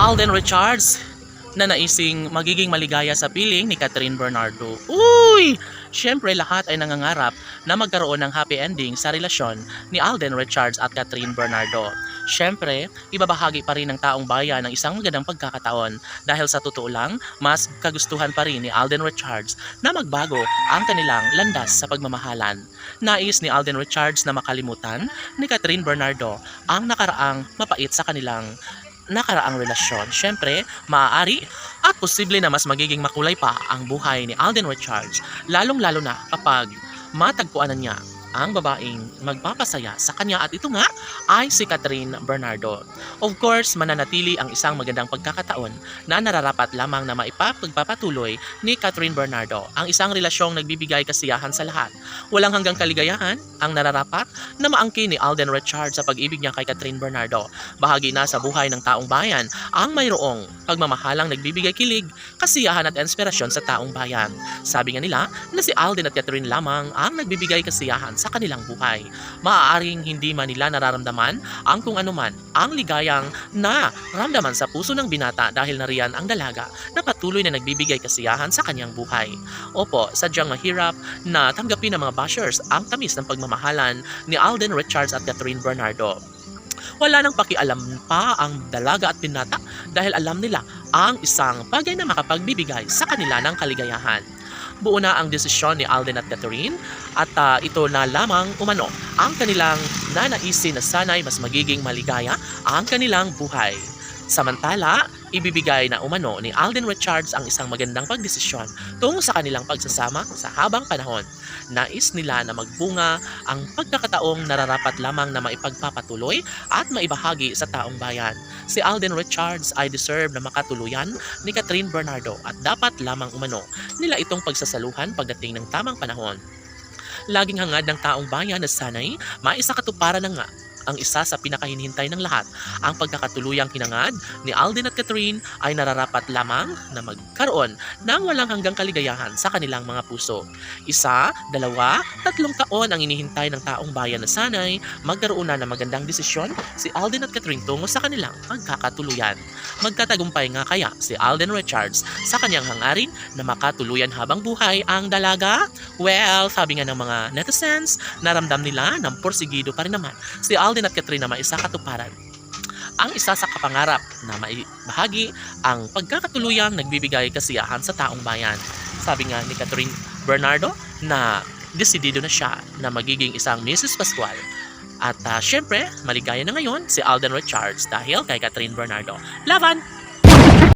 Alden Richards na naising magiging maligaya sa piling ni Catherine Bernardo. Uy! Siyempre lahat ay nangangarap na magkaroon ng happy ending sa relasyon ni Alden Richards at Catherine Bernardo. Siyempre, ibabahagi pa rin ng taong bayan ng isang magandang pagkakataon dahil sa totoo lang, mas kagustuhan pa rin ni Alden Richards na magbago ang kanilang landas sa pagmamahalan. Nais ni Alden Richards na makalimutan ni Catherine Bernardo ang nakaraang mapait sa kanilang nakaraang relasyon. Siyempre, maaari at posible na mas magiging makulay pa ang buhay ni Alden Richards, lalong-lalo na kapag matagpuan na niya ang babaeng magpapasaya sa kanya at ito nga ay si Catherine Bernardo. Of course, mananatili ang isang magandang pagkakataon na nararapat lamang na maipagpapatuloy ni Catherine Bernardo ang isang relasyong nagbibigay kasiyahan sa lahat. Walang hanggang kaligayahan ang nararapat na maangkin ni Alden Richards sa pag-ibig niya kay Catherine Bernardo. Bahagi na sa buhay ng taong bayan ang mayroong pagmamahalang nagbibigay kilig, kasiyahan at inspirasyon sa taong bayan. Sabi nga nila na si Alden at Catherine lamang ang nagbibigay kasiyahan sa kanilang buhay. Maaaring hindi man nila nararamdaman ang kung anuman ang ligayang na ramdaman sa puso ng binata dahil nariyan ang dalaga na patuloy na nagbibigay kasiyahan sa kanyang buhay. Opo, sadyang mahirap na tanggapin ng mga bashers ang tamis ng pagmamahalan ni Alden Richards at Catherine Bernardo. Wala nang pakialam pa ang dalaga at binata dahil alam nila ang isang bagay na makapagbibigay sa kanila ng kaligayahan. Buo na ang desisyon ni Alden at Catherine at ito na lamang umano ang kanilang nanaisin na sana'y mas magiging maligaya ang kanilang buhay. Samantala, ibibigay na umano ni Alden Richards ang isang magandang pagdesisyon tungo sa kanilang pagsasama sa habang panahon. Nais nila na magbunga ang pagkakataong nararapat lamang na maipagpapatuloy at maibahagi sa taong bayan. Si Alden Richards ay deserve na makatuluyan ni Catherine Bernardo at dapat lamang umano nila itong pagsasaluhan pagdating ng tamang panahon. Laging hangad ng taong bayan na sana'y maisakatuparan na nga ang isa sa pinakahinihintay ng lahat. Ang pagkakatuluyang hinangad ni Alden at Catherine ay nararapat lamang na magkaroon ng walang hanggang kaligayahan sa kanilang mga puso. 1, 2, 3 taon ang inihintay ng taong bayan na sanay magkaroon na ng magandang desisyon si Alden at Catherine tungo sa kanilang pagkakatuluyan. Magtatagumpay nga kaya si Alden Richards sa kanyang hangarin na makatuluyan habang buhay ang dalaga? Well, sabi nga ng mga netizens, naramdam nila ng porsigido pa rin naman si Alden at Catherine na maisakatuparan ang isa sa kapangarap na maibahagi ang pagkakatuluyang nagbibigay kasiyahan sa taong bayan. Sabi nga ni Catherine Bernardo na desidido na siya na magiging isang Mrs. Pascual. At syempre, maligaya na ngayon si Alden Richards dahil kay Catherine Bernardo. Laban!